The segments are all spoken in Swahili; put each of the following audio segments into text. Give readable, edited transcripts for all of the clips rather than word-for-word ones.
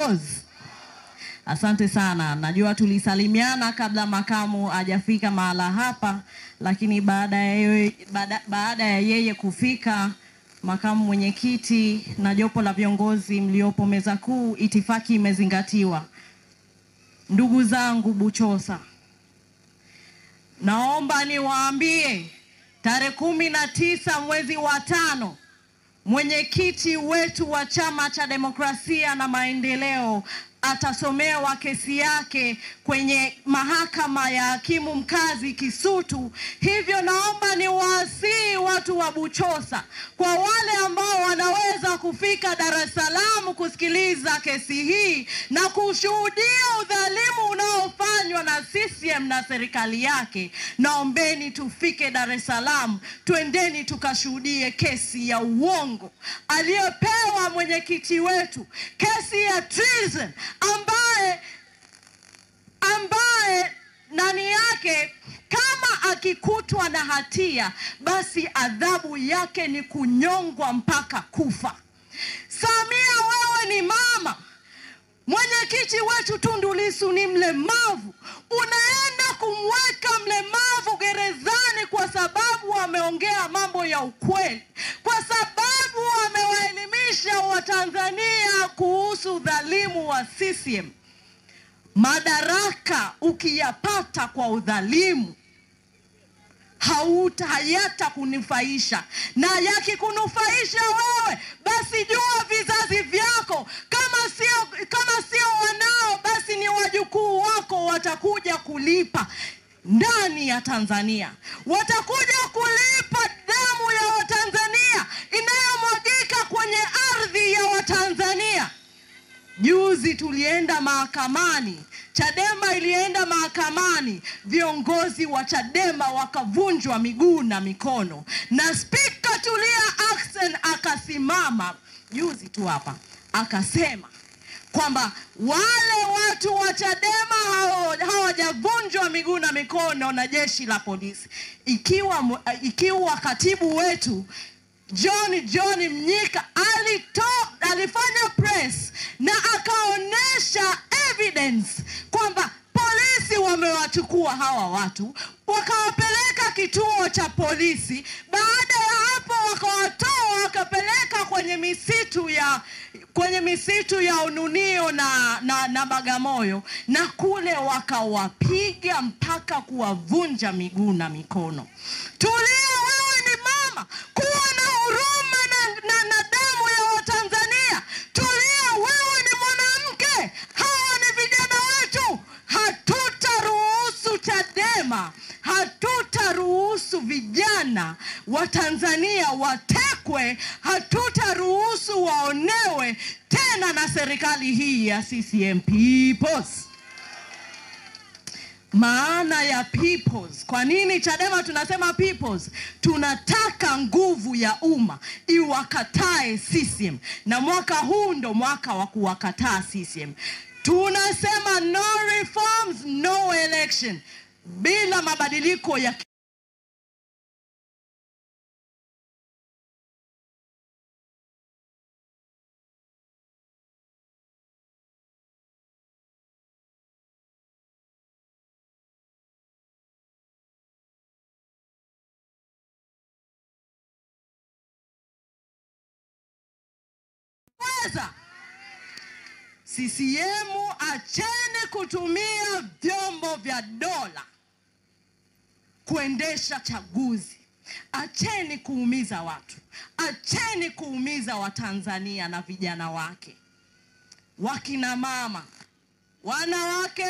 peoples. Asante sana. Najua tulisalimiana kabla makamu hajafika mahala hapa, lakini baada ya yeye kufika, makamu mwenyekiti na jopo la viongozi mliopo meza kuu, itifaki imezingatiwa. Ndugu zangu Buchosa, naomba niwaambie tarehe 19 mwezi wa 5, mwenyekiti wetu wa Chama cha Demokrasia na Maendeleo atasomewa kesi yake kwenye mahakama ya hakimu mkazi Kisutu. Hivyo naomba niwaasihi watu wa Buchosa, kwa wale ambao wanaweza kufika Dar es Salaam kusikiliza kesi hii na kushuhudia udhalimu unaofanywa na CCM na serikali yake, naombeni tufike Dar es Salaam, twendeni tukashuhudie kesi ya uongo aliyopewa mwenyekiti wetu, kesi ya treason ambaye ndani yake kama akikutwa na hatia basi adhabu yake ni kunyongwa mpaka kufa. Samia, wewe ni mama. Mwenyekiti wetu Tundu Lissu ni mlemavu. Unaenda kumweka mlemavu gerezani kwa sababu ameongea mambo ya ukweli, kwa sababu amewaelimisha Watanzania kuhusu udhalimu wa CCM. Madaraka ukiyapata kwa udhalimu hayata kunufaisha, na yakikunufaisha wewe basi jua vizazi vyako, kama sio wanao basi ni wajukuu wako watakuja kulipa ndani ya Tanzania. Watakuja kulipa damu ya Watanzania inayomwagika kwenye ardhi ya Watanzania. Juzi tulienda mahakamani, Chadema ilienda mahakamani, viongozi wa Chadema wakavunjwa miguu na mikono, na Speaker Tulia Ackson akasimama juzi tu hapa akasema kwamba wale watu wa Chadema hawajavunjwa miguu na mikono na jeshi la polisi. Ikiwa katibu wetu John Mnyika alifanya press na akaonesha evidence kwamba polisi wamewachukua hawa watu wakawapeleka kituo cha polisi, baada ya hapo wakawatoa wakapeleka kwenye misitu ya Ununio na Bagamoyo, na kule wakawapiga mpaka kuwavunja miguu na mikono. Tulia, wewe ni mama, kuwa na huruma na damu ya Watanzania. Tulia, wewe ni mwanamke, hawa ni vijana wetu. Hatutaruhusu Chadema, hatutaruhusu vijana wa Tanzania watekwe, hatutaruhusu waonewe tena na serikali hii ya CCM. Peoples. Maana ya peoples. Kwa nini Chadema tunasema peoples? Tunataka nguvu ya umma iwakatae CCM, na mwaka huu ndo mwaka wa kuwakataa CCM. Tunasema no reforms, no election. Bila mabadiliko ya CCM, acheni kutumia vyombo vya dola kuendesha chaguzi. Acheni kuumiza watu. Acheni kuumiza Watanzania na vijana wake. Wakina mama, wanawake,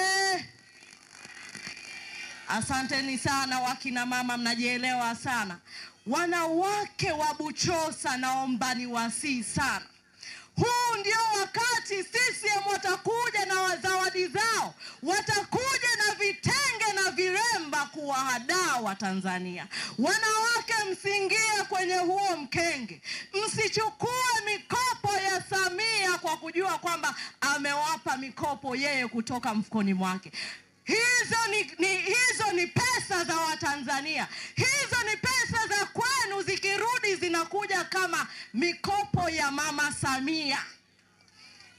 asanteni sana wakina mama, mnajielewa sana. Wanawake wa Buchosa, naomba niwasihi sana. Huu ndio wakati CCM watakuja na zawadi zao, watakuja na vitenge na viremba kuwahadaa Watanzania. Wanawake, msiingie kwenye huo mkenge. Msichukue mikopo ya Samia kwa kujua kwamba amewapa mikopo yeye kutoka mfukoni mwake. Hizo ni pesa za Watanzania. Hizo ni pesa za kwenu, zikirudi zinakuja kama mikopo ya Mama Samia.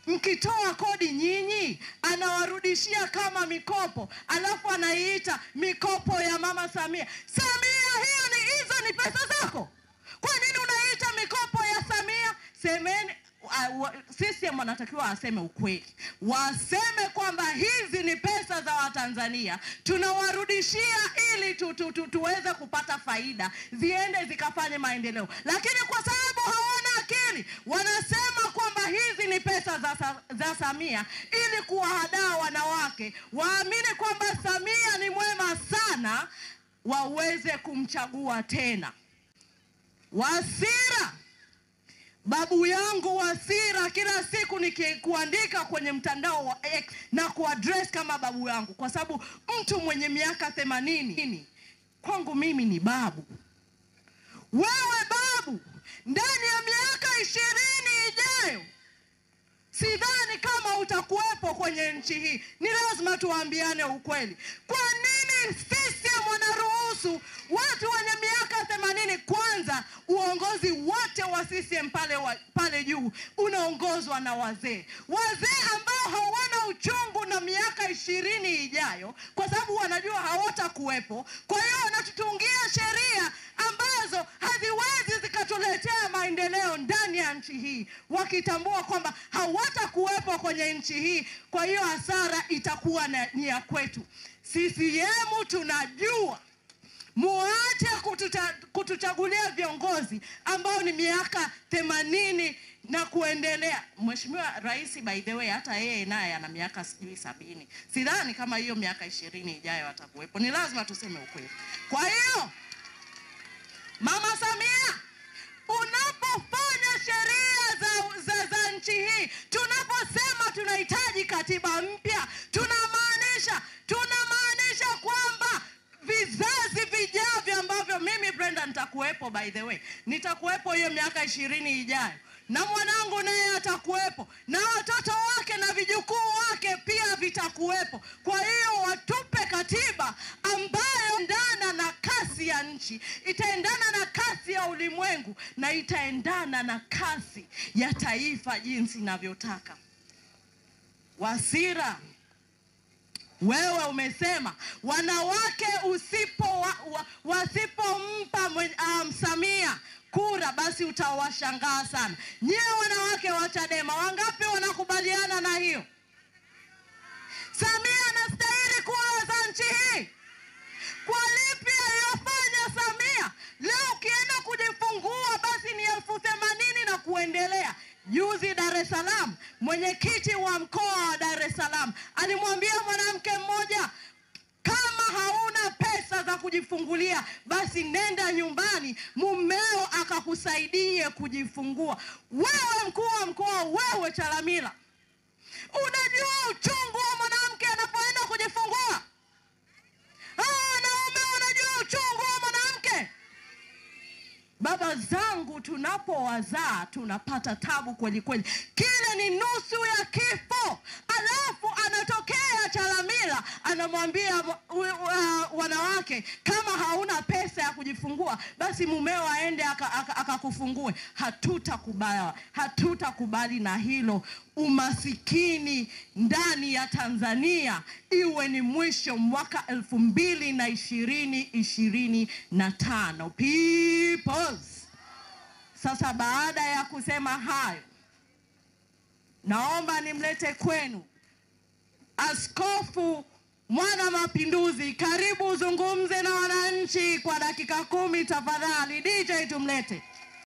mkitoa kodi nyinyi anawarudishia kama mikopo, alafu anaiita mikopo ya Mama Samia. Samia, hizo ni pesa zako. Kwa nini unaita mikopo ya Samia? Semeni, sisi wanatakiwa aseme ukweli. Waseme kwamba hizi ni pesa za Watanzania, tunawarudishia ili tuweze kupata faida, ziende zikafanye maendeleo. Lakini kwa sababu hawana akili, wanasema kwamba hizi ni pesa za Samia ili kuwahadaa wanawake waamini kwamba Samia ni mwema sana, waweze kumchagua tena. Wasira, babu yangu Wasira, kila siku nikikuandika kwenye mtandao wa X na kuaddress kama babu yangu, kwa sababu mtu mwenye miaka 80 kwangu mimi ni babu. Wewe babu, ndani ya miaka 20 ijayo sidhani kama utakuwepo kwenye nchi hii. Ni lazima tuambiane ukweli. Kwa nini CCM wanaruhusu watu wenye miaka 80? Kwanza, uongozi wote wa CCM pale juu unaongozwa na wazee ambao hawana uchungu na miaka 20 ijayo, kwa sababu wanajua hawatakuwepo. Kwa hiyo wanatutungia sheria ambazo haziwezi zikatuletea maendeleo ndani ya nchi hii, wakitambua kwamba hawatakuwepo kwenye nchi hii. Kwa hiyo hasara itakuwa ni ya kwetu. CCM tunajua, muache kutuchagulia viongozi ambao ni miaka 80 na kuendelea. Mheshimiwa Rais, by the way, hata yeye naye ana miaka 70. Sidhani kama hiyo miaka 20 ijayo atakuwepo. Ni lazima tuseme ukweli. Kwa hiyo Mama Samia, unapofanya sheria za nchi hii, tunaposema tunahitaji katiba mpya, tunamaanisha kwamba vizazi vijavyo ambavyo mimi Brenda nitakuwepo, by the way, nitakuwepo hiyo miaka 20 ijayo, na mwanangu naye atakuwepo, na watoto wake na vijukuu wake pia vitakuwepo. Kwa hiyo watupe katiba ambayo itaendana na kasi ya nchi, itaendana na kasi ya ulimwengu, na itaendana na kasi ya taifa jinsi ninavyotaka. Wasira, wewe umesema wanawake wasipompa Samia kura basi utawashangaa sana. Nyie wanawake wa Chadema, wangapi wanakubaliana na hiyo? Samia anastahili kura za nchi hii. Kwa lipi aliyofanya Samia? Leo ukienda kujifungua basi ni 80,000 na kuendelea. Juzi Dar es Salaam, mwenyekiti wa mkoa wa Dar es Salaam alimwambia mwanamke mmoja, kama hauna pesa za kujifungulia basi nenda nyumbani, mumeo akakusaidie kujifungua. Wewe mkuu wa mkoa, wewe Chalamila, unajua uchungu wa mwanamke anapoenda kujifungua? Wanaume wanajua uchungu wa mwanamke? Baba zangu, tunapowazaa tunapata tabu kweli kweli. Kile ni nusu ya kifo. Alafu anatokea Chalamila anamwambia wanawake, kama hauna pesa ya kujifungua basi mumeo aende akakufungue. Hatutakubali na hilo. Umasikini ndani ya Tanzania iwe ni mwisho mwaka 2025. Peoples. Sasa baada ya kusema hayo, naomba nimlete kwenu Askofu Mwana Mapinduzi. Karibu uzungumze na wananchi kwa dakika 10 tafadhali. DJ tumlete.